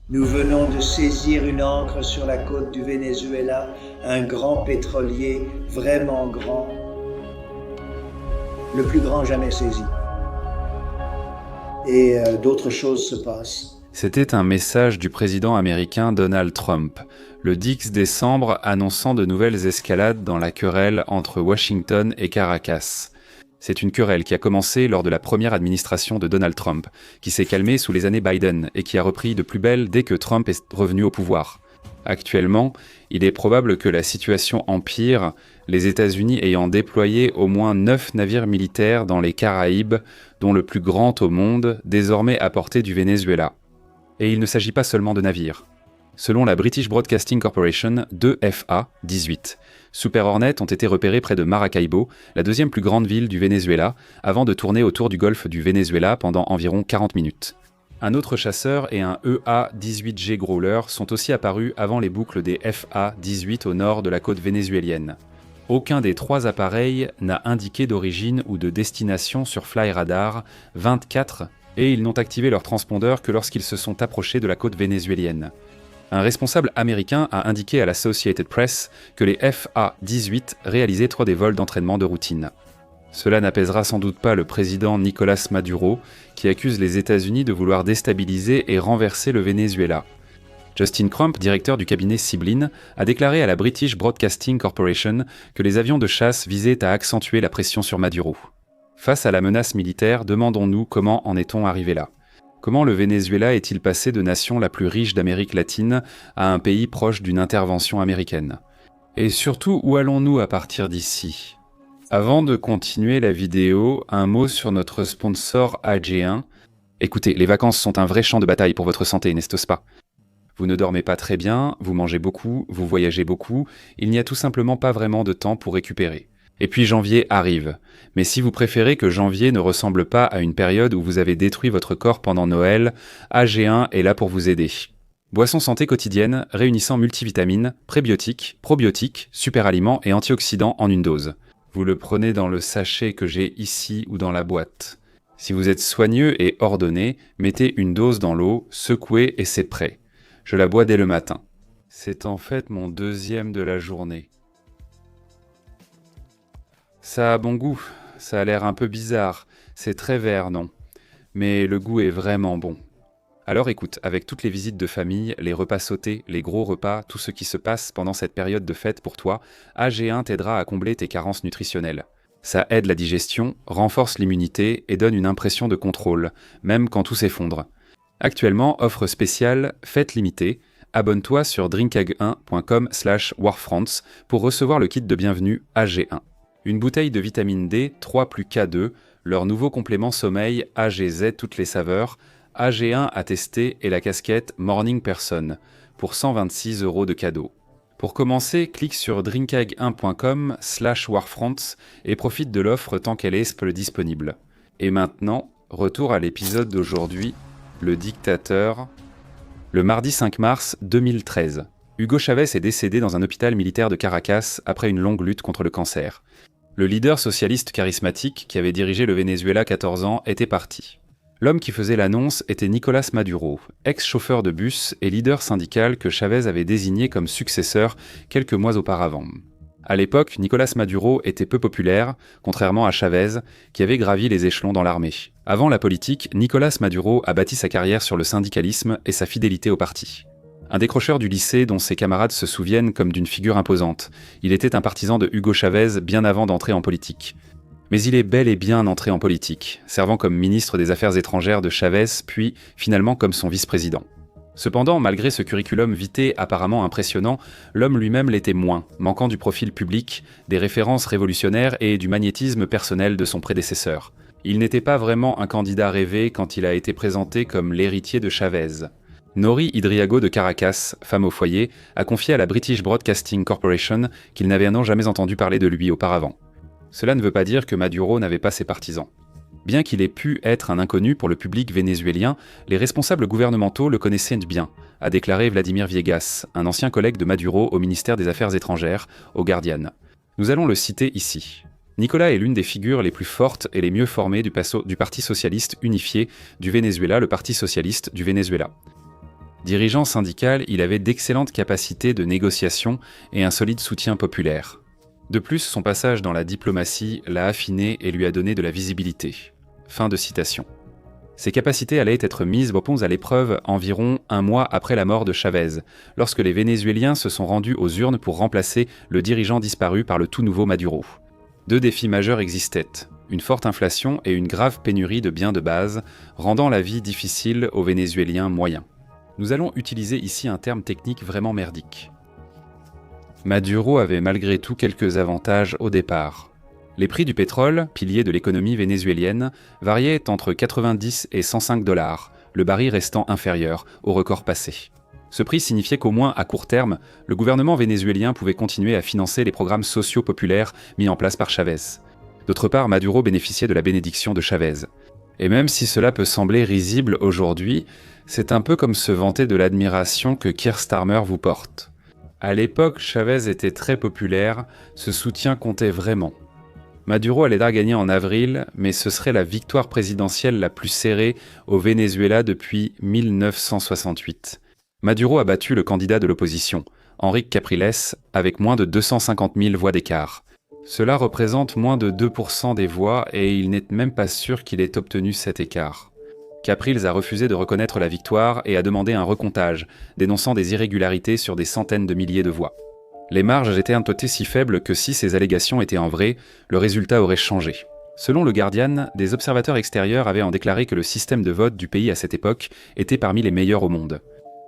Nous venons de saisir une ancre sur la côte du Venezuela, un grand pétrolier, vraiment grand, le plus grand jamais saisi. Et d'autres choses se passent. C'était un message du président américain Donald Trump, le 10 décembre annonçant de nouvelles escalades dans la querelle entre Washington et Caracas. C'est une querelle qui a commencé lors de la première administration de Donald Trump, qui s'est calmée sous les années Biden et qui a repris de plus belle dès que Trump est revenu au pouvoir. Actuellement, il est probable que la situation empire, les États-Unis ayant déployé au moins 9 navires militaires dans les Caraïbes, dont le plus grand au monde, désormais à portée du Venezuela. Et il ne s'agit pas seulement de navires. Selon la British Broadcasting Corporation, 2 FA-18 Super Hornet ont été repérés près de Maracaibo, la deuxième plus grande ville du Venezuela, avant de tourner autour du golfe du Venezuela pendant environ 40 minutes. Un autre chasseur et un EA-18G Growler sont aussi apparus avant les boucles des FA-18 au nord de la côte vénézuélienne. Aucun des 3 appareils n'a indiqué d'origine ou de destination sur FlyRadar 24 et ils n'ont activé leur transpondeur que lorsqu'ils se sont approchés de la côte vénézuélienne. Un responsable américain a indiqué à l'Associated Press que les FA-18 réalisaient 3 des vols d'entraînement de routine. Cela n'apaisera sans doute pas le président Nicolás Maduro, qui accuse les États-Unis de vouloir déstabiliser et renverser le Venezuela. Justin Crump, directeur du cabinet Sibylline, a déclaré à la British Broadcasting Corporation que les avions de chasse visaient à accentuer la pression sur Maduro. Face à la menace militaire, demandons-nous comment en est-on arrivé là ? Comment le Venezuela est-il passé de nation la plus riche d'Amérique latine à un pays proche d'une intervention américaine ? Et surtout, où allons-nous à partir d'ici ? Avant de continuer la vidéo, un mot sur notre sponsor AG1. Écoutez, les vacances sont un vrai champ de bataille pour votre santé, n'est-ce pas ? Vous ne dormez pas très bien, vous mangez beaucoup, vous voyagez beaucoup, il n'y a tout simplement pas vraiment de temps pour récupérer. Et puis janvier arrive. Mais si vous préférez que janvier ne ressemble pas à une période où vous avez détruit votre corps pendant Noël, AG1 est là pour vous aider. Boisson santé quotidienne réunissant multivitamines, prébiotiques, probiotiques, superaliments et antioxydants en une dose. Vous le prenez dans le sachet que j'ai ici ou dans la boîte. Si vous êtes soigneux et ordonné, mettez une dose dans l'eau, secouez et c'est prêt. Je la bois dès le matin. C'est en fait mon 2e de la journée. Ça a bon goût, ça a l'air un peu bizarre, c'est très vert, non ? Mais le goût est vraiment bon. Alors écoute, avec toutes les visites de famille, les repas sautés, les gros repas, tout ce qui se passe pendant cette période de fête pour toi, AG1 t'aidera à combler tes carences nutritionnelles. Ça aide la digestion, renforce l'immunité et donne une impression de contrôle, même quand tout s'effondre. Actuellement, offre spéciale, fête limitée, abonne-toi sur drinkag1.com/warfrance pour recevoir le kit de bienvenue AG1. Une bouteille de vitamine D 3 plus K2, leur nouveau complément sommeil AGZ toutes les saveurs, AG1 à tester et la casquette Morning Person pour 126 € de cadeau. Pour commencer, clique sur drinkag1.com/warfrance et profite de l'offre tant qu'elle est disponible. Et maintenant, retour à l'épisode d'aujourd'hui, le dictateur. Le mardi 5 mars 2013, Hugo Chavez est décédé dans un hôpital militaire de Caracas après une longue lutte contre le cancer. Le leader socialiste charismatique qui avait dirigé le Venezuela 14 ans était parti. L'homme qui faisait l'annonce était Nicolás Maduro, ex-chauffeur de bus et leader syndical que Chavez avait désigné comme successeur quelques mois auparavant. À l'époque, Nicolás Maduro était peu populaire, contrairement à Chavez, qui avait gravi les échelons dans l'armée. Avant la politique, Nicolás Maduro a bâti sa carrière sur le syndicalisme et sa fidélité au parti. Un décrocheur du lycée dont ses camarades se souviennent comme d'une figure imposante. Il était un partisan de Hugo Chavez bien avant d'entrer en politique. Mais il est bel et bien entré en politique, servant comme ministre des Affaires étrangères de Chavez, puis finalement comme son vice-président. Cependant, malgré ce curriculum vitae apparemment impressionnant, l'homme lui-même l'était moins, manquant du profil public, des références révolutionnaires et du magnétisme personnel de son prédécesseur. Il n'était pas vraiment un candidat rêvé quand il a été présenté comme l'héritier de Chavez. Nori Hidriago de Caracas, femme au foyer, a confié à la British Broadcasting Corporation qu'il n'avait jamais entendu parler de lui auparavant. Cela ne veut pas dire que Maduro n'avait pas ses partisans. Bien qu'il ait pu être un inconnu pour le public vénézuélien, les responsables gouvernementaux le connaissaient bien, a déclaré Vladimir Viegas, un ancien collègue de Maduro au ministère des Affaires étrangères, au Guardian. Nous allons le citer ici. Nicolas est l'une des figures les plus fortes et les mieux formées du Parti socialiste unifié du Venezuela, le Parti socialiste du Venezuela. Dirigeant syndical, il avait d'excellentes capacités de négociation et un solide soutien populaire. De plus, son passage dans la diplomatie l'a affiné et lui a donné de la visibilité. Fin de citation. Ses capacités allaient être mises à l'épreuve environ un mois après la mort de Chavez, lorsque les Vénézuéliens se sont rendus aux urnes pour remplacer le dirigeant disparu par le tout nouveau Maduro. Deux défis majeurs existaient, une forte inflation et une grave pénurie de biens de base, rendant la vie difficile aux Vénézuéliens moyens. Nous allons utiliser ici un terme technique vraiment merdique. Maduro avait malgré tout quelques avantages au départ. Les prix du pétrole, pilier de l'économie vénézuélienne, variaient entre 90 et 105 $, le baril restant inférieur au record passé. Ce prix signifiait qu'au moins à court terme, le gouvernement vénézuélien pouvait continuer à financer les programmes sociaux populaires mis en place par Chavez. D'autre part, Maduro bénéficiait de la bénédiction de Chavez. Et même si cela peut sembler risible aujourd'hui, c'est un peu comme se vanter de l'admiration que Keir Starmer vous porte. À l'époque, Chavez était très populaire, ce soutien comptait vraiment. Maduro allait gagner en avril, mais ce serait la victoire présidentielle la plus serrée au Venezuela depuis 1968. Maduro a battu le candidat de l'opposition, Enrique Capriles, avec moins de 250 000 voix d'écart. Cela représente moins de 2% des voix et il n'est même pas sûr qu'il ait obtenu cet écart. Capriles a refusé de reconnaître la victoire et a demandé un recomptage, dénonçant des irrégularités sur des centaines de milliers de voix. Les marges étaient un toté si faibles que si ces allégations étaient en vrai, le résultat aurait changé. Selon le Guardian, des observateurs extérieurs avaient en déclaré que le système de vote du pays à cette époque était parmi les meilleurs au monde.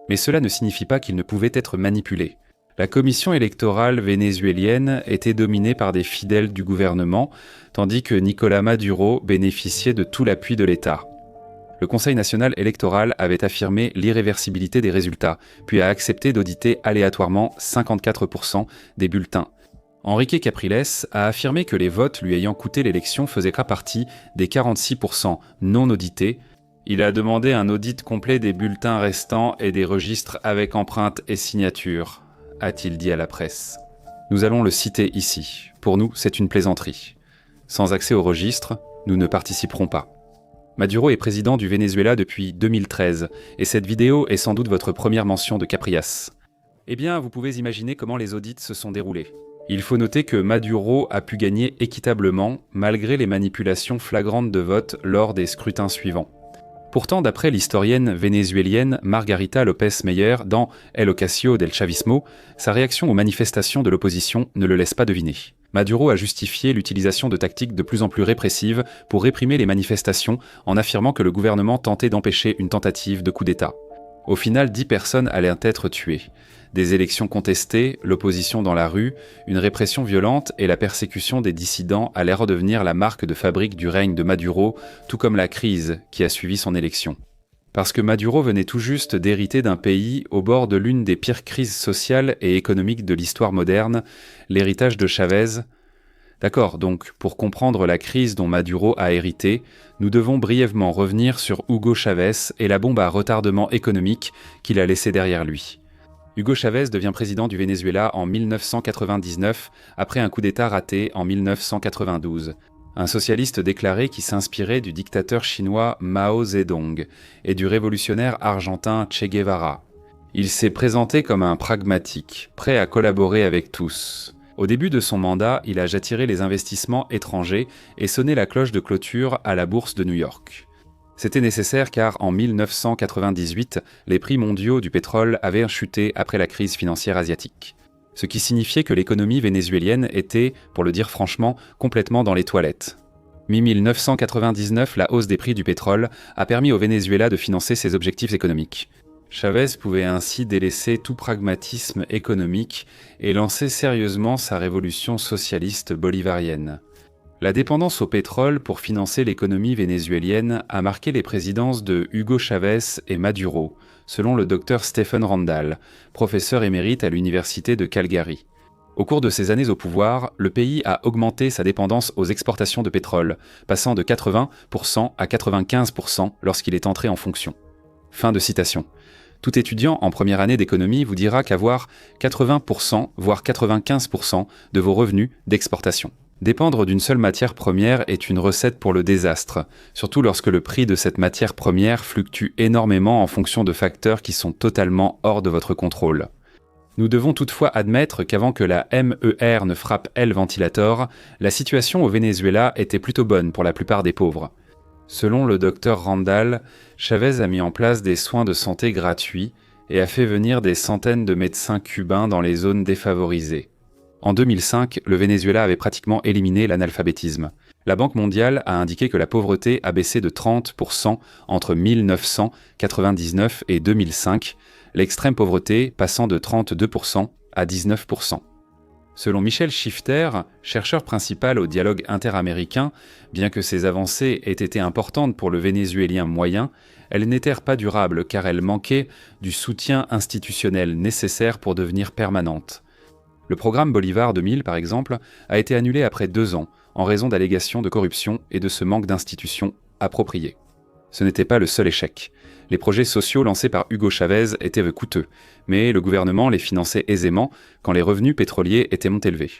Mais cela ne signifie pas qu'il ne pouvait être manipulé. La commission électorale vénézuélienne était dominée par des fidèles du gouvernement, tandis que Nicolás Maduro bénéficiait de tout l'appui de l'État. Le Conseil national électoral avait affirmé l'irréversibilité des résultats, puis a accepté d'auditer aléatoirement 54% des bulletins. Enrique Capriles a affirmé que les votes lui ayant coûté l'élection faisaient partie des 46% non audités. Il a demandé un audit complet des bulletins restants et des registres avec empreintes et signatures, a-t-il dit à la presse. Nous allons le citer ici. Pour nous, c'est une plaisanterie. Sans accès au registre, nous ne participerons pas. Maduro est président du Venezuela depuis 2013, et cette vidéo est sans doute votre première mention de Capriles. Eh bien, vous pouvez imaginer comment les audits se sont déroulés. Il faut noter que Maduro a pu gagner équitablement, malgré les manipulations flagrantes de vote lors des scrutins suivants. Pourtant, d'après l'historienne vénézuélienne Margarita López Meyer dans El Ocasio del Chavismo, sa réaction aux manifestations de l'opposition ne le laisse pas deviner. Maduro a justifié l'utilisation de tactiques de plus en plus répressives pour réprimer les manifestations en affirmant que le gouvernement tentait d'empêcher une tentative de coup d'État. Au final, 10 personnes allaient être tuées. Des élections contestées, l'opposition dans la rue, une répression violente et la persécution des dissidents allaient redevenir la marque de fabrique du règne de Maduro, tout comme la crise qui a suivi son élection. Parce que Maduro venait tout juste d'hériter d'un pays au bord de l'une des pires crises sociales et économiques de l'histoire moderne, l'héritage de Chavez. D'accord, donc pour comprendre la crise dont Maduro a hérité, nous devons brièvement revenir sur Hugo Chavez et la bombe à retardement économique qu'il a laissée derrière lui. Hugo Chavez devient président du Venezuela en 1999, après un coup d'État raté en 1992. Un socialiste déclaré qui s'inspirait du dictateur chinois Mao Zedong et du révolutionnaire argentin Che Guevara. Il s'est présenté comme un pragmatique, prêt à collaborer avec tous. Au début de son mandat, il a attiré les investissements étrangers et sonné la cloche de clôture à la bourse de New York. C'était nécessaire car en 1998, les prix mondiaux du pétrole avaient chuté après la crise financière asiatique. Ce qui signifiait que l'économie vénézuélienne était, pour le dire franchement, complètement dans les toilettes. Mi-1999, la hausse des prix du pétrole a permis au Venezuela de financer ses objectifs économiques. Chavez pouvait ainsi délaisser tout pragmatisme économique et lancer sérieusement sa révolution socialiste bolivarienne. La dépendance au pétrole pour financer l'économie vénézuélienne a marqué les présidences de Hugo Chavez et Maduro, selon le Dr Stephen Randall, professeur émérite à l'université de Calgary. Au cours de ses années au pouvoir, le pays a augmenté sa dépendance aux exportations de pétrole, passant de 80% à 95% lorsqu'il est entré en fonction. Fin de citation. Tout étudiant en première année d'économie vous dira qu'avoir 80%, voire 95% de vos revenus d'exportation. Dépendre d'une seule matière première est une recette pour le désastre, surtout lorsque le prix de cette matière première fluctue énormément en fonction de facteurs qui sont totalement hors de votre contrôle. Nous devons toutefois admettre qu'avant que la MER ne frappe El Ventilator, la situation au Venezuela était plutôt bonne pour la plupart des pauvres. Selon le docteur Randall, Chavez a mis en place des soins de santé gratuits et a fait venir des centaines de médecins cubains dans les zones défavorisées. En 2005, le Venezuela avait pratiquement éliminé l'analphabétisme. La Banque mondiale a indiqué que la pauvreté a baissé de 30% entre 1999 et 2005, l'extrême pauvreté passant de 32% à 19%. Selon Michel Schifter, chercheur principal au dialogue interaméricain, bien que ces avancées aient été importantes pour le Vénézuélien moyen, elles n'étaient pas durables car elles manquaient du soutien institutionnel nécessaire pour devenir permanentes. Le programme Bolivar 2000, par exemple, a été annulé après 2 ans, en raison d'allégations de corruption et de ce manque d'institutions appropriées. Ce n'était pas le seul échec. Les projets sociaux lancés par Hugo Chavez étaient coûteux, mais le gouvernement les finançait aisément quand les revenus pétroliers étaient élevés.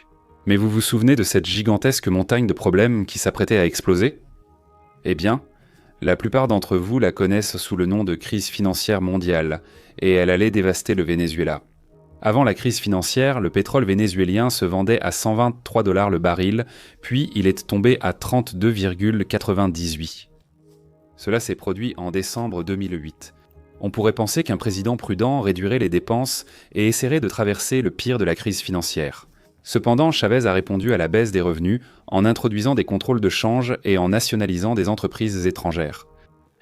Mais vous vous souvenez de cette gigantesque montagne de problèmes qui s'apprêtait à exploser ? Eh bien, la plupart d'entre vous la connaissent sous le nom de crise financière mondiale, et elle allait dévaster le Venezuela. Avant la crise financière, le pétrole vénézuélien se vendait à 123 $ le baril, puis il est tombé à 32,98. Cela s'est produit en décembre 2008. On pourrait penser qu'un président prudent réduirait les dépenses et essaierait de traverser le pire de la crise financière. Cependant, Chavez a répondu à la baisse des revenus en introduisant des contrôles de change et en nationalisant des entreprises étrangères.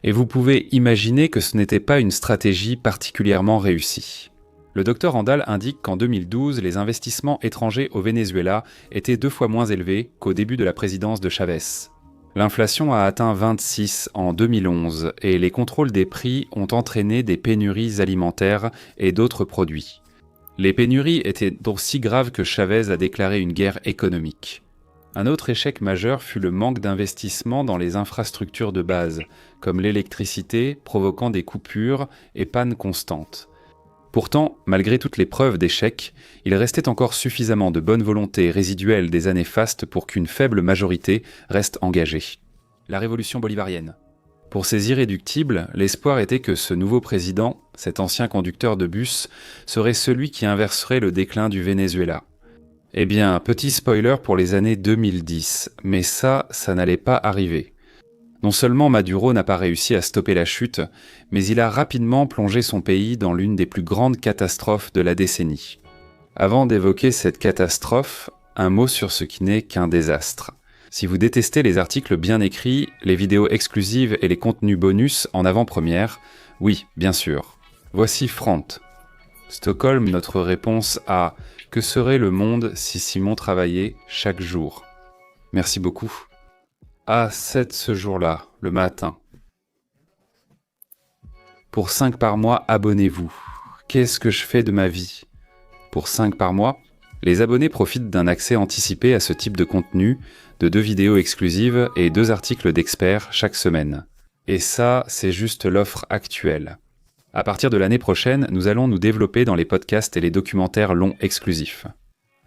Et vous pouvez imaginer que ce n'était pas une stratégie particulièrement réussie. Le Dr Randall indique qu'en 2012, les investissements étrangers au Venezuela étaient 2 fois moins élevés qu'au début de la présidence de Chavez. L'inflation a atteint 26 en 2011 et les contrôles des prix ont entraîné des pénuries alimentaires et d'autres produits. Les pénuries étaient donc si graves que Chavez a déclaré une guerre économique. Un autre échec majeur fut le manque d'investissement dans les infrastructures de base, comme l'électricité, provoquant des coupures et pannes constantes. Pourtant, malgré toutes les preuves d'échec, il restait encore suffisamment de bonne volonté résiduelle des années fastes pour qu'une faible majorité reste engagée. La révolution bolivarienne. Pour ces irréductibles, l'espoir était que ce nouveau président, cet ancien conducteur de bus, serait celui qui inverserait le déclin du Venezuela. Eh bien, petit spoiler pour les années 2010, mais ça n'allait pas arriver. Non seulement Maduro n'a pas réussi à stopper la chute, mais il a rapidement plongé son pays dans l'une des plus grandes catastrophes de la décennie. Avant d'évoquer cette catastrophe, un mot sur ce qui n'est qu'un désastre. Si vous détestez les articles bien écrits, les vidéos exclusives et les contenus bonus en avant-première, oui, bien sûr. Voici Front. Stockholm, notre réponse à « Que serait le monde si Simon travaillait chaque jour ?» Merci beaucoup. A7 ce jour-là, le matin. Pour 5 par mois, abonnez-vous. Qu'est-ce que je fais de ma vie ? Pour 5 par mois, les abonnés profitent d'un accès anticipé à ce type de contenu, de 2 vidéos exclusives et 2 articles d'experts chaque semaine. Et ça, c'est juste l'offre actuelle. À partir de l'année prochaine, nous allons nous développer dans les podcasts et les documentaires longs exclusifs.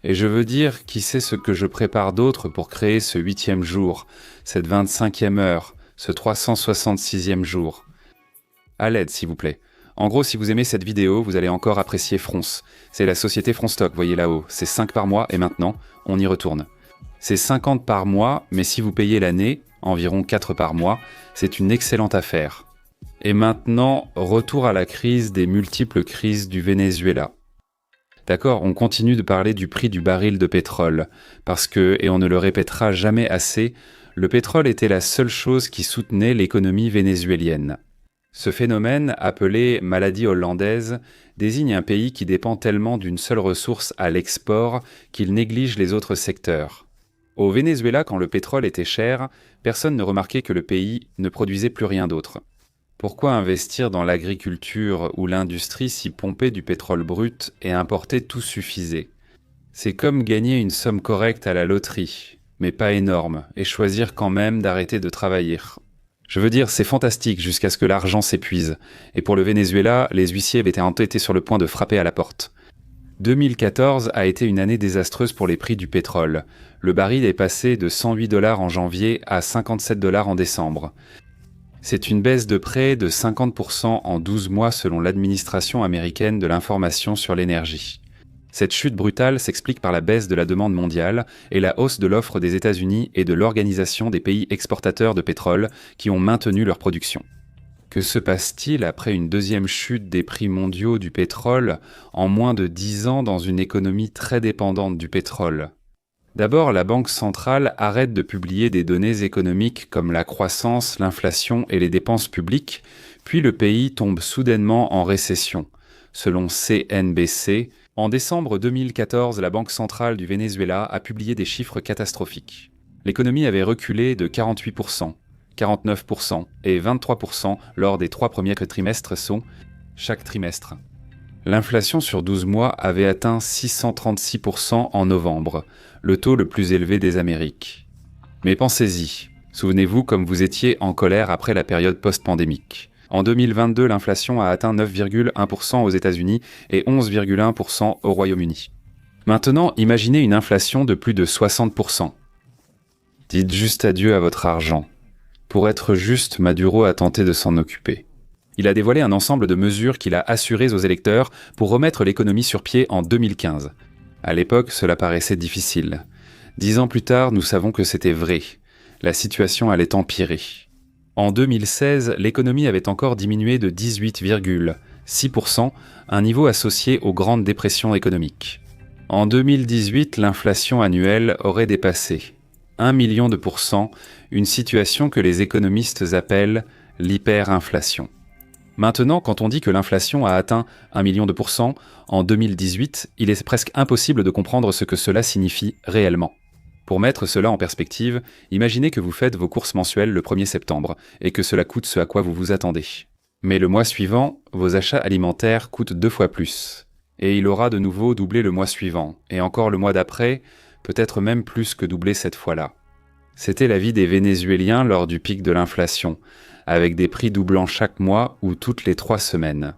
Et je veux dire, qui sait ce que je prépare d'autre pour créer ce 8e jour, cette 25e heure, ce 366e jour. À l'aide, s'il vous plaît. En gros, si vous aimez cette vidéo, vous allez encore apprécier Fronce. C'est la société Fronstock, voyez là-haut. C'est 5 par mois et maintenant, on y retourne. C'est 50 par mois, mais si vous payez l'année, environ 4 par mois, c'est une excellente affaire. Et maintenant, retour à la crise des multiples crises du Venezuela. D'accord, on continue de parler du prix du baril de pétrole, parce que, et on ne le répétera jamais assez, le pétrole était la seule chose qui soutenait l'économie vénézuélienne. Ce phénomène, appelé maladie hollandaise, désigne un pays qui dépend tellement d'une seule ressource à l'export qu'il néglige les autres secteurs. Au Venezuela, quand le pétrole était cher, personne ne remarquait que le pays ne produisait plus rien d'autre. Pourquoi investir dans l'agriculture ou l'industrie si pomper du pétrole brut et importer tout suffisait ? C'est comme gagner une somme correcte à la loterie, mais pas énorme, et choisir quand même d'arrêter de travailler. Je veux dire, c'est fantastique jusqu'à ce que l'argent s'épuise, et pour le Venezuela, les huissiers étaient entêtés sur le point de frapper à la porte. 2014 a été une année désastreuse pour les prix du pétrole. Le baril est passé de 108 $ en janvier à 57 $ en décembre. C'est une baisse de près de 50% en 12 mois selon l'administration américaine de l'information sur l'énergie. Cette chute brutale s'explique par la baisse de la demande mondiale et la hausse de l'offre des États-Unis et de l'Organisation des pays exportateurs de pétrole qui ont maintenu leur production. Que se passe-t-il après une deuxième chute des prix mondiaux du pétrole en moins de 10 ans dans une économie très dépendante du pétrole ? D'abord, la Banque centrale arrête de publier des données économiques comme la croissance, l'inflation et les dépenses publiques, puis le pays tombe soudainement en récession. Selon CNBC, en décembre 2014, la Banque centrale du Venezuela a publié des chiffres catastrophiques. L'économie avait reculé de 48%, 49% et 23% lors des 3 premiers trimestres chaque trimestre. L'inflation sur 12 mois avait atteint 636% en novembre, le taux le plus élevé des Amériques. Mais pensez-y, souvenez-vous comme vous étiez en colère après la période post-pandémique. En 2022, l'inflation a atteint 9,1% aux États-Unis et 11,1% au Royaume-Uni. Maintenant, imaginez une inflation de plus de 60%. Dites juste adieu à votre argent. Pour être juste, Maduro a tenté de s'en occuper. Il a dévoilé un ensemble de mesures qu'il a assurées aux électeurs pour remettre l'économie sur pied en 2015. À l'époque, cela paraissait difficile. 10 ans plus tard, nous savons que c'était vrai. La situation allait empirer. En 2016, l'économie avait encore diminué de 18,6%, un niveau associé aux grandes dépressions économiques. En 2018, l'inflation annuelle aurait dépassé 1 million de %, une situation que les économistes appellent l'hyperinflation. Maintenant, quand on dit que l'inflation a atteint 1 million de % en 2018, il est presque impossible de comprendre ce que cela signifie réellement. Pour mettre cela en perspective, imaginez que vous faites vos courses mensuelles le 1er septembre et que cela coûte ce à quoi vous vous attendez. Mais le mois suivant, vos achats alimentaires coûtent 2 fois plus. Et il aura de nouveau doublé le mois suivant, et encore le mois d'après, peut-être même plus que doublé cette fois-là. C'était la vie des Vénézuéliens lors du pic de l'inflation, avec des prix doublant chaque mois ou toutes les 3 semaines.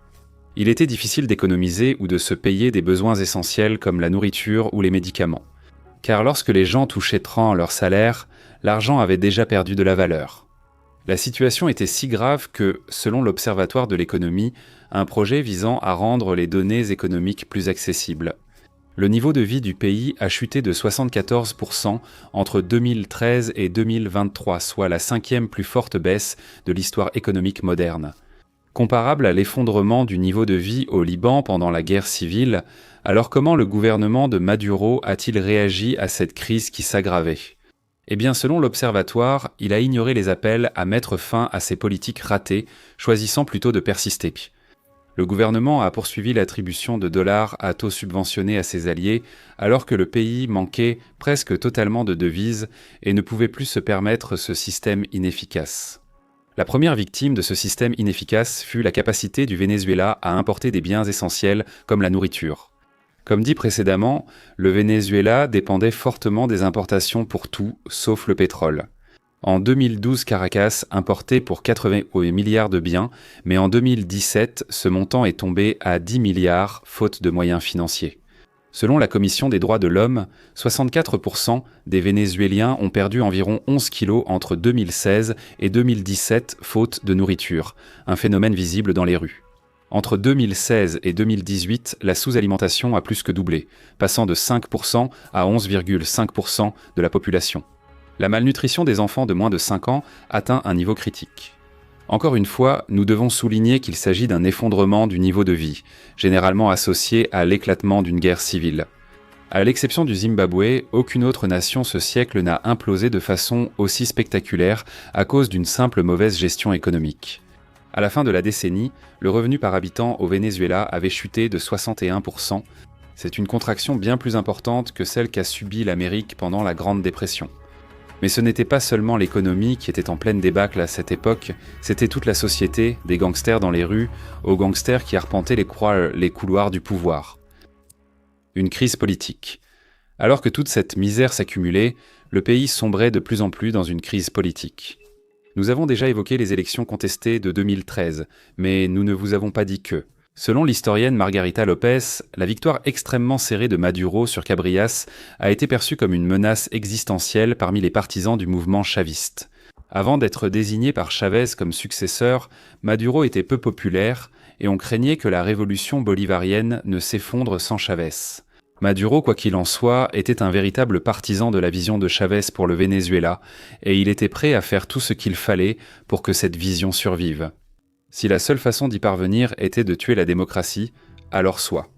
Il était difficile d'économiser ou de se payer des besoins essentiels comme la nourriture ou les médicaments. Car lorsque les gens touchaient 30 leur salaire, l'argent avait déjà perdu de la valeur. La situation était si grave que, selon l'Observatoire de l'économie, un projet visant à rendre les données économiques plus accessibles. Le niveau de vie du pays a chuté de 74% entre 2013 et 2023, soit la 5e plus forte baisse de l'histoire économique moderne. Comparable à l'effondrement du niveau de vie au Liban pendant la guerre civile, alors comment le gouvernement de Maduro a-t-il réagi à cette crise qui s'aggravait ? Eh bien, selon l'Observatoire, il a ignoré les appels à mettre fin à ces politiques ratées, choisissant plutôt de persister. Le gouvernement a poursuivi l'attribution de dollars à taux subventionnés à ses alliés, alors que le pays manquait presque totalement de devises et ne pouvait plus se permettre ce système inefficace. La première victime de ce système inefficace fut la capacité du Venezuela à importer des biens essentiels comme la nourriture. Comme dit précédemment, le Venezuela dépendait fortement des importations pour tout, sauf le pétrole. En 2012, Caracas importait pour 88 milliards de biens, mais en 2017, ce montant est tombé à 10 milliards, faute de moyens financiers. Selon la Commission des droits de l'homme, 64% des Vénézuéliens ont perdu environ 11 kilos entre 2016 et 2017, faute de nourriture, un phénomène visible dans les rues. Entre 2016 et 2018, la sous-alimentation a plus que doublé, passant de 5% à 11,5% de la population. La malnutrition des enfants de moins de 5 ans atteint un niveau critique. Encore une fois, nous devons souligner qu'il s'agit d'un effondrement du niveau de vie, généralement associé à l'éclatement d'une guerre civile. À l'exception du Zimbabwe, aucune autre nation ce siècle n'a implosé de façon aussi spectaculaire à cause d'une simple mauvaise gestion économique. À la fin de la décennie, le revenu par habitant au Venezuela avait chuté de 61%. C'est une contraction bien plus importante que celle qu'a subie l'Amérique pendant la Grande Dépression. Mais ce n'était pas seulement l'économie qui était en pleine débâcle à cette époque, c'était toute la société, des gangsters dans les rues, aux gangsters qui arpentaient les couloirs du pouvoir. Une crise politique. Alors que toute cette misère s'accumulait, le pays sombrait de plus en plus dans une crise politique. Nous avons déjà évoqué les élections contestées de 2013, mais nous ne vous avons pas dit que. Selon l'historienne Margarita Lopez, la victoire extrêmement serrée de Maduro sur Cabrias a été perçue comme une menace existentielle parmi les partisans du mouvement chaviste. Avant d'être désigné par Chavez comme successeur, Maduro était peu populaire et on craignait que la révolution bolivarienne ne s'effondre sans Chavez. Maduro, quoi qu'il en soit, était un véritable partisan de la vision de Chavez pour le Venezuela et il était prêt à faire tout ce qu'il fallait pour que cette vision survive. Si la seule façon d'y parvenir était de tuer la démocratie, alors soit.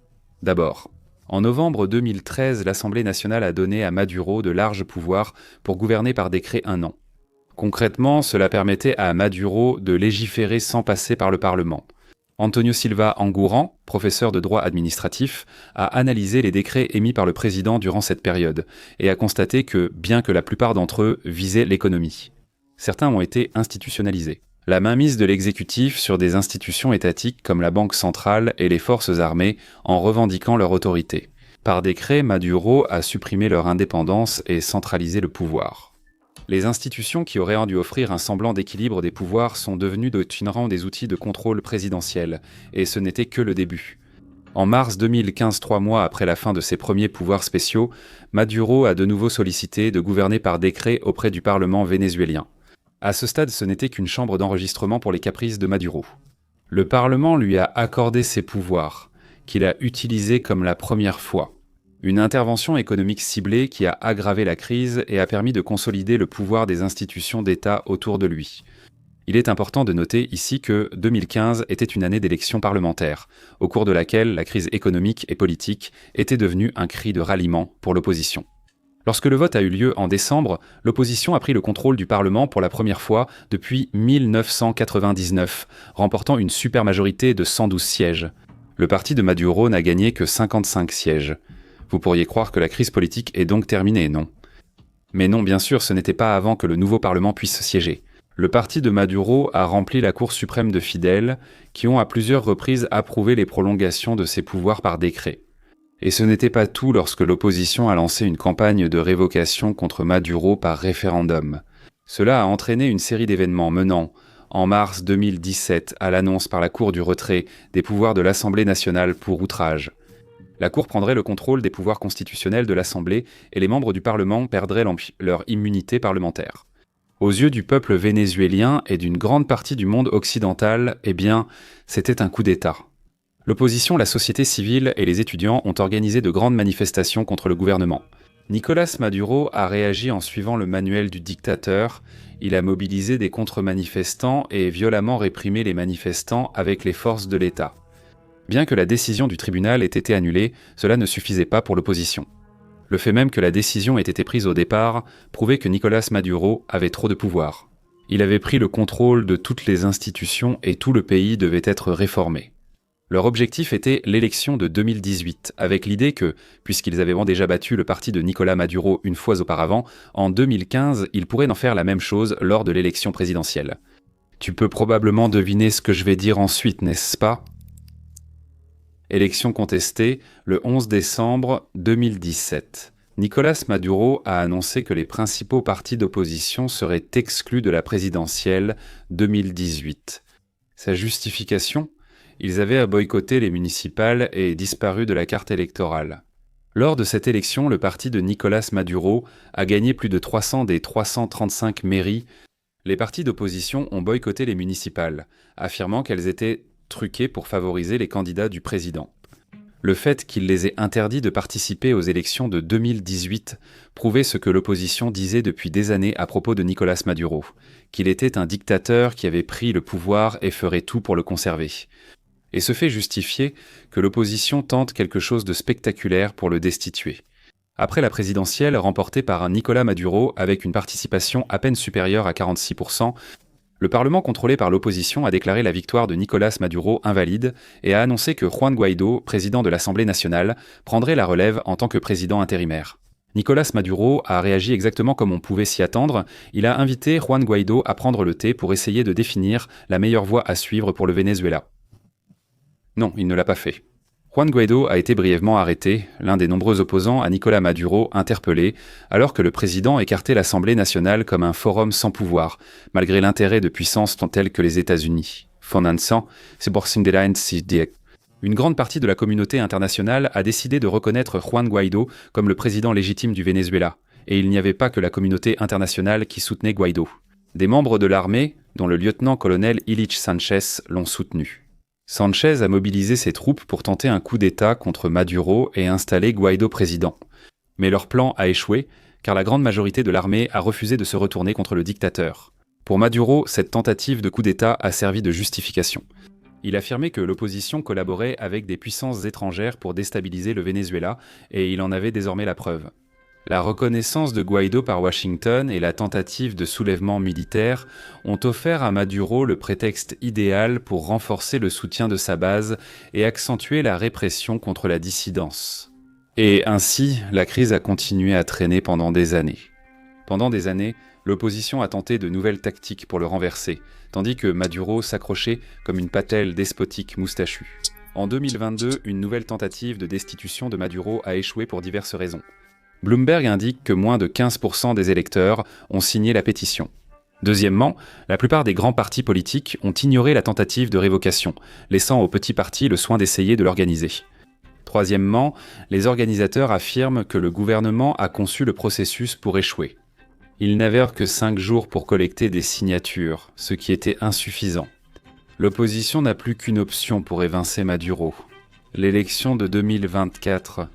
D'abord, en novembre 2013, l'Assemblée nationale a donné à Maduro de larges pouvoirs pour gouverner par décret 1 an. Concrètement, cela permettait à Maduro de légiférer sans passer par le Parlement. Antonio Silva Anguran, professeur de droit administratif, a analysé les décrets émis par le président durant cette période et a constaté que, bien que la plupart d'entre eux visaient l'économie, certains ont été institutionnalisés. La mainmise de l'exécutif sur des institutions étatiques comme la Banque centrale et les forces armées en revendiquant leur autorité. Par décret, Maduro a supprimé leur indépendance et centralisé le pouvoir. Les institutions qui auraient dû offrir un semblant d'équilibre des pouvoirs sont devenues dorénavant des outils de contrôle présidentiel, et ce n'était que le début. En mars 2015, 3 mois après la fin de ses premiers pouvoirs spéciaux, Maduro a de nouveau sollicité de gouverner par décret auprès du Parlement vénézuélien. À ce stade, ce n'était qu'une chambre d'enregistrement pour les caprices de Maduro. Le Parlement lui a accordé ses pouvoirs, qu'il a utilisés comme la première fois. Une intervention économique ciblée qui a aggravé la crise et a permis de consolider le pouvoir des institutions d'État autour de lui. Il est important de noter ici que 2015 était une année d'élection parlementaire, au cours de laquelle la crise économique et politique était devenue un cri de ralliement pour l'opposition. Lorsque le vote a eu lieu en décembre, l'opposition a pris le contrôle du Parlement pour la première fois depuis 1999, remportant une supermajorité de 112 sièges. Le parti de Maduro n'a gagné que 55 sièges. Vous pourriez croire que la crise politique est donc terminée, non? Mais non, bien sûr, ce n'était pas avant que le nouveau Parlement puisse siéger. Le parti de Maduro a rempli la Cour suprême de fidèles, qui ont à plusieurs reprises approuvé les prolongations de ses pouvoirs par décret. Et ce n'était pas tout lorsque l'opposition a lancé une campagne de révocation contre Maduro par référendum. Cela a entraîné une série d'événements menant, en mars 2017, à l'annonce par la Cour du retrait des pouvoirs de l'Assemblée nationale pour outrage. La Cour prendrait le contrôle des pouvoirs constitutionnels de l'Assemblée et les membres du Parlement perdraient leur immunité parlementaire. Aux yeux du peuple vénézuélien et d'une grande partie du monde occidental, eh bien, c'était un coup d'État. L'opposition, la société civile et les étudiants ont organisé de grandes manifestations contre le gouvernement. Nicolás Maduro a réagi en suivant le manuel du dictateur. Il a mobilisé des contre-manifestants et violemment réprimé les manifestants avec les forces de l'État. Bien que la décision du tribunal ait été annulée, cela ne suffisait pas pour l'opposition. Le fait même que la décision ait été prise au départ prouvait que Nicolás Maduro avait trop de pouvoir. Il avait pris le contrôle de toutes les institutions et tout le pays devait être réformé. Leur objectif était l'élection de 2018, avec l'idée que, puisqu'ils avaient déjà battu le parti de Nicolás Maduro une fois auparavant, en 2015, ils pourraient en faire la même chose lors de l'élection présidentielle. Tu peux probablement deviner ce que je vais dire ensuite, n'est-ce pas ? Élection contestée le 11 décembre 2017. Nicolás Maduro a annoncé que les principaux partis d'opposition seraient exclus de la présidentielle 2018. Sa justification ? Ils avaient boycotté les municipales et disparu de la carte électorale. Lors de cette élection, le parti de Nicolás Maduro a gagné plus de 300 des 335 mairies. Les partis d'opposition ont boycotté les municipales, affirmant qu'elles étaient truquées pour favoriser les candidats du président. Le fait qu'il les ait interdits de participer aux élections de 2018 prouvait ce que l'opposition disait depuis des années à propos de Nicolás Maduro, qu'il était un dictateur qui avait pris le pouvoir et ferait tout pour le conserver. Et ce fait justifiait que l'opposition tente quelque chose de spectaculaire pour le destituer. Après la présidentielle remportée par un Nicolás Maduro avec une participation à peine supérieure à 46%, le Parlement contrôlé par l'opposition a déclaré la victoire de Nicolás Maduro invalide et a annoncé que Juan Guaidó, président de l'Assemblée nationale, prendrait la relève en tant que président intérimaire. Nicolás Maduro a réagi exactement comme on pouvait s'y attendre. Il a invité Juan Guaidó à prendre le thé pour essayer de définir la meilleure voie à suivre pour le Venezuela. Non, il ne l'a pas fait. Juan Guaidó a été brièvement arrêté, l'un des nombreux opposants à Nicolás Maduro interpellé, alors que le président écartait l'Assemblée nationale comme un forum sans pouvoir, malgré l'intérêt de puissances telles que les États-Unis. Une grande partie de la communauté internationale a décidé de reconnaître Juan Guaidó comme le président légitime du Venezuela, et il n'y avait pas que la communauté internationale qui soutenait Guaidó. Des membres de l'armée, dont le lieutenant-colonel Ilich Sanchez, l'ont soutenu. Sanchez a mobilisé ses troupes pour tenter un coup d'État contre Maduro et installer Guaidó président. Mais leur plan a échoué, car la grande majorité de l'armée a refusé de se retourner contre le dictateur. Pour Maduro, cette tentative de coup d'État a servi de justification. Il affirmait que l'opposition collaborait avec des puissances étrangères pour déstabiliser le Venezuela, et il en avait désormais la preuve. La reconnaissance de Guaidó par Washington et la tentative de soulèvement militaire ont offert à Maduro le prétexte idéal pour renforcer le soutien de sa base et accentuer la répression contre la dissidence. Et ainsi, la crise a continué à traîner pendant des années. Pendant des années, l'opposition a tenté de nouvelles tactiques pour le renverser, tandis que Maduro s'accrochait comme une patelle despotique moustachue. En 2022, une nouvelle tentative de destitution de Maduro a échoué pour diverses raisons. Bloomberg indique que moins de 15% des électeurs ont signé la pétition. Deuxièmement, la plupart des grands partis politiques ont ignoré la tentative de révocation, laissant aux petits partis le soin d'essayer de l'organiser. Troisièmement, les organisateurs affirment que le gouvernement a conçu le processus pour échouer. Ils n'avèrent que 5 jours pour collecter des signatures, ce qui était insuffisant. L'opposition n'a plus qu'une option pour évincer Maduro. L'élection de 2024.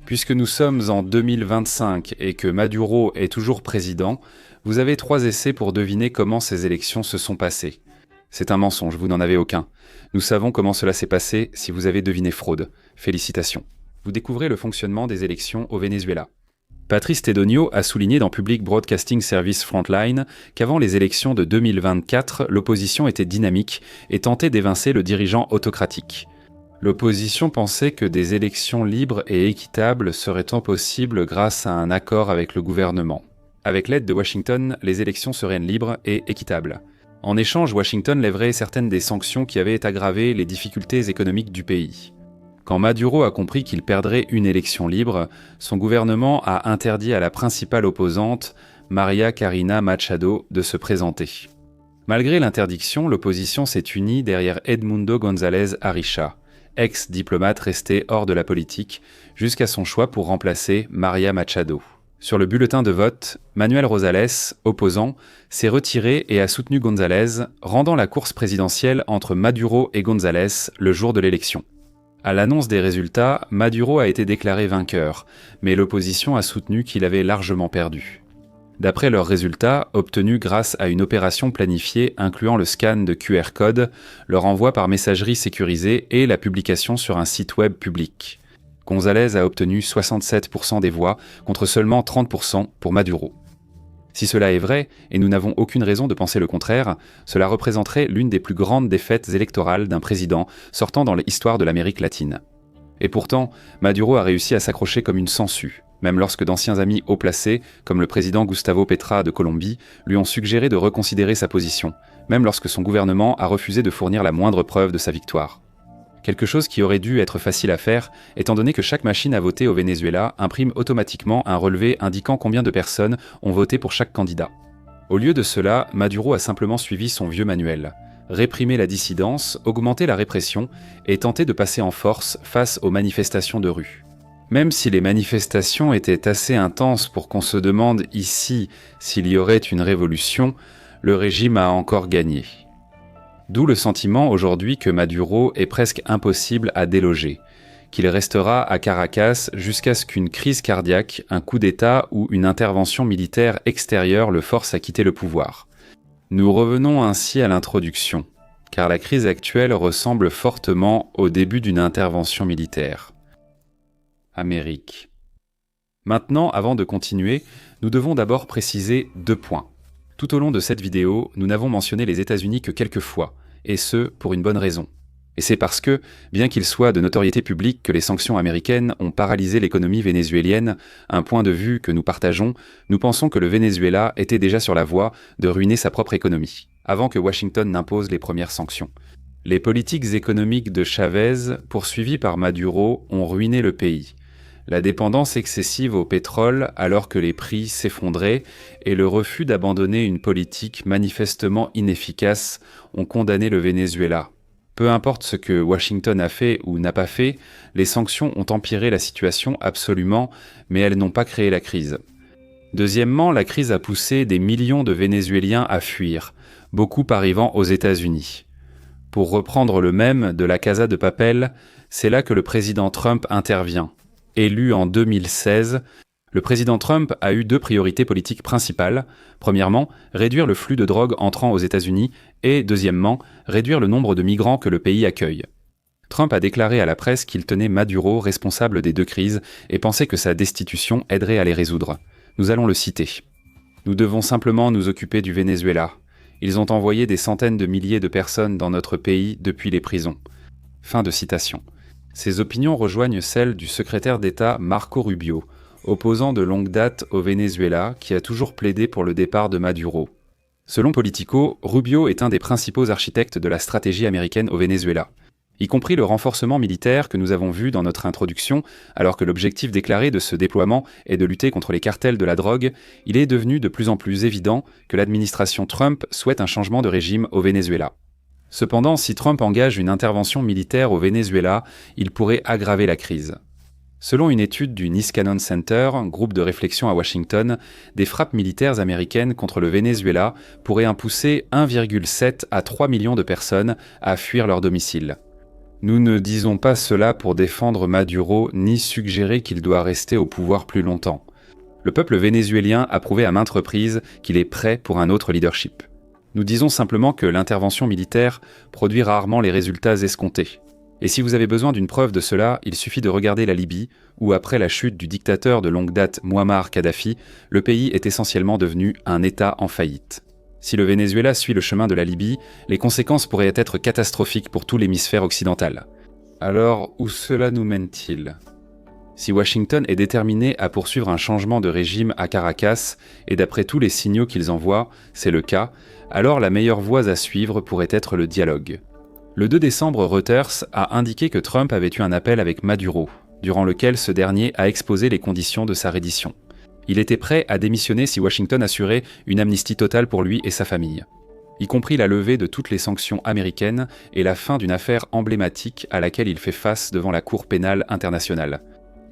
Puisque nous sommes en 2025 et que Maduro est toujours président, vous avez 3 essais pour deviner comment ces élections se sont passées. C'est un mensonge, vous n'en avez aucun. Nous savons comment cela s'est passé si vous avez deviné fraude. Félicitations. Vous découvrez le fonctionnement des élections au Venezuela. Patrice Tedonio a souligné dans Public Broadcasting Service Frontline qu'avant les élections de 2024, l'opposition était dynamique et tentait d'évincer le dirigeant autocratique. L'opposition pensait que des élections libres et équitables seraient possibles grâce à un accord avec le gouvernement. Avec l'aide de Washington, les élections seraient libres et équitables. En échange, Washington lèverait certaines des sanctions qui avaient aggravé les difficultés économiques du pays. Quand Maduro a compris qu'il perdrait une élection libre, son gouvernement a interdit à la principale opposante, María Corina Machado, de se présenter. Malgré l'interdiction, l'opposition s'est unie derrière Edmundo González Aricha, ex-diplomate resté hors de la politique, jusqu'à son choix pour remplacer María Machado. Sur le bulletin de vote, Manuel Rosales, opposant, s'est retiré et a soutenu González, rendant la course présidentielle entre Maduro et González le jour de l'élection. À l'annonce des résultats, Maduro a été déclaré vainqueur, mais l'opposition a soutenu qu'il avait largement perdu. D'après leurs résultats, obtenus grâce à une opération planifiée incluant le scan de QR code, leur envoi par messagerie sécurisée et la publication sur un site web public. González a obtenu 67% des voix, contre seulement 30% pour Maduro. Si cela est vrai, et nous n'avons aucune raison de penser le contraire, cela représenterait l'une des plus grandes défaites électorales d'un président sortant dans l'histoire de l'Amérique latine. Et pourtant, Maduro a réussi à s'accrocher comme une sangsue, même lorsque d'anciens amis haut placés, comme le président Gustavo Petra de Colombie, lui ont suggéré de reconsidérer sa position, même lorsque son gouvernement a refusé de fournir la moindre preuve de sa victoire. Quelque chose qui aurait dû être facile à faire, étant donné que chaque machine à voter au Venezuela imprime automatiquement un relevé indiquant combien de personnes ont voté pour chaque candidat. Au lieu de cela, Maduro a simplement suivi son vieux manuel. Réprimer la dissidence, augmenter la répression et tenter de passer en force face aux manifestations de rue. Même si les manifestations étaient assez intenses pour qu'on se demande ici s'il y aurait une révolution, le régime a encore gagné. D'où le sentiment aujourd'hui que Maduro est presque impossible à déloger, qu'il restera à Caracas jusqu'à ce qu'une crise cardiaque, un coup d'État ou une intervention militaire extérieure le force à quitter le pouvoir. Nous revenons ainsi à l'introduction, car la crise actuelle ressemble fortement au début d'une intervention militaire. Amérique. Maintenant, avant de continuer, nous devons d'abord préciser 2 points. Tout au long de cette vidéo, nous n'avons mentionné les États-Unis que quelques fois, et ce, pour une bonne raison. Et c'est parce que, bien qu'il soit de notoriété publique que les sanctions américaines ont paralysé l'économie vénézuélienne, un point de vue que nous partageons, nous pensons que le Venezuela était déjà sur la voie de ruiner sa propre économie, avant que Washington n'impose les premières sanctions. Les politiques économiques de Chavez, poursuivies par Maduro, ont ruiné le pays. La dépendance excessive au pétrole alors que les prix s'effondraient et le refus d'abandonner une politique manifestement inefficace ont condamné le Venezuela. Peu importe ce que Washington a fait ou n'a pas fait, les sanctions ont empiré la situation absolument, mais elles n'ont pas créé la crise. Deuxièmement, la crise a poussé des millions de Vénézuéliens à fuir, beaucoup arrivant aux États-Unis. Pour reprendre le mème de la Casa de Papel, c'est là que le président Trump intervient. Élu en 2016, le président Trump a eu deux priorités politiques principales. Premièrement, réduire le flux de drogue entrant aux États-Unis et, deuxièmement, réduire le nombre de migrants que le pays accueille. Trump a déclaré à la presse qu'il tenait Maduro responsable des deux crises et pensait que sa destitution aiderait à les résoudre. Nous allons le citer. « Nous devons simplement nous occuper du Venezuela. Ils ont envoyé des centaines de milliers de personnes dans notre pays depuis les prisons. » Fin de citation. Ces opinions rejoignent celles du secrétaire d'État Marco Rubio, opposant de longue date au Venezuela, qui a toujours plaidé pour le départ de Maduro. Selon Politico, Rubio est un des principaux architectes de la stratégie américaine au Venezuela, y compris le renforcement militaire que nous avons vu dans notre introduction. Alors que l'objectif déclaré de ce déploiement est de lutter contre les cartels de la drogue, il est devenu de plus en plus évident que l'administration Trump souhaite un changement de régime au Venezuela. Cependant, si Trump engage une intervention militaire au Venezuela, il pourrait aggraver la crise. Selon une étude du Niskanen Center, groupe de réflexion à Washington, des frappes militaires américaines contre le Venezuela pourraient pousser 1,7 à 3 millions de personnes à fuir leur domicile. Nous ne disons pas cela pour défendre Maduro ni suggérer qu'il doit rester au pouvoir plus longtemps. Le peuple vénézuélien a prouvé à maintes reprises qu'il est prêt pour un autre leadership. Nous disons simplement que l'intervention militaire produit rarement les résultats escomptés. Et si vous avez besoin d'une preuve de cela, il suffit de regarder la Libye, où après la chute du dictateur de longue date Mouammar Kadhafi, le pays est essentiellement devenu un État en faillite. Si le Venezuela suit le chemin de la Libye, les conséquences pourraient être catastrophiques pour tout l'hémisphère occidental. Alors, où cela nous mène-t-il ? Si Washington est déterminé à poursuivre un changement de régime à Caracas, et d'après tous les signaux qu'ils envoient, c'est le cas, alors la meilleure voie à suivre pourrait être le dialogue. Le 2 décembre, Reuters a indiqué que Trump avait eu un appel avec Maduro, durant lequel ce dernier a exposé les conditions de sa reddition. Il était prêt à démissionner si Washington assurait une amnistie totale pour lui et sa famille, y compris la levée de toutes les sanctions américaines et la fin d'une affaire emblématique à laquelle il fait face devant la Cour pénale internationale.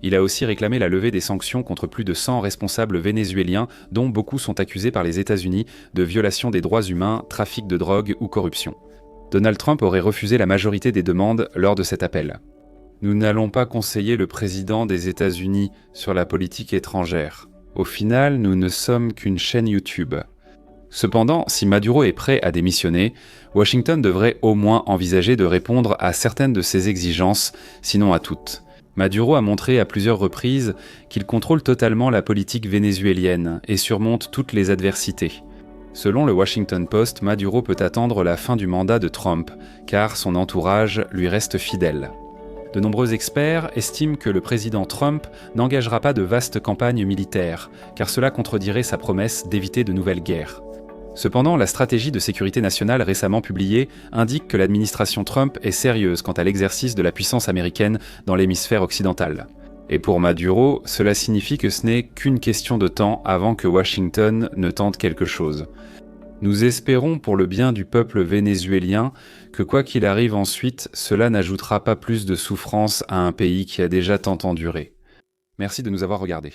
Il a aussi réclamé la levée des sanctions contre plus de 100 responsables vénézuéliens, dont beaucoup sont accusés par les États-Unis de violation des droits humains, trafic de drogue ou corruption. Donald Trump aurait refusé la majorité des demandes lors de cet appel. Nous n'allons pas conseiller le président des États-Unis sur la politique étrangère. Au final, nous ne sommes qu'une chaîne YouTube. Cependant, si Maduro est prêt à démissionner, Washington devrait au moins envisager de répondre à certaines de ses exigences, sinon à toutes. Maduro a montré à plusieurs reprises qu'il contrôle totalement la politique vénézuélienne et surmonte toutes les adversités. Selon le Washington Post, Maduro peut attendre la fin du mandat de Trump, car son entourage lui reste fidèle. De nombreux experts estiment que le président Trump n'engagera pas de vastes campagnes militaires, car cela contredirait sa promesse d'éviter de nouvelles guerres. Cependant, la stratégie de sécurité nationale récemment publiée indique que l'administration Trump est sérieuse quant à l'exercice de la puissance américaine dans l'hémisphère occidental. Et pour Maduro, cela signifie que ce n'est qu'une question de temps avant que Washington ne tente quelque chose. Nous espérons pour le bien du peuple vénézuélien que quoi qu'il arrive ensuite, cela n'ajoutera pas plus de souffrance à un pays qui a déjà tant enduré. Merci de nous avoir regardés.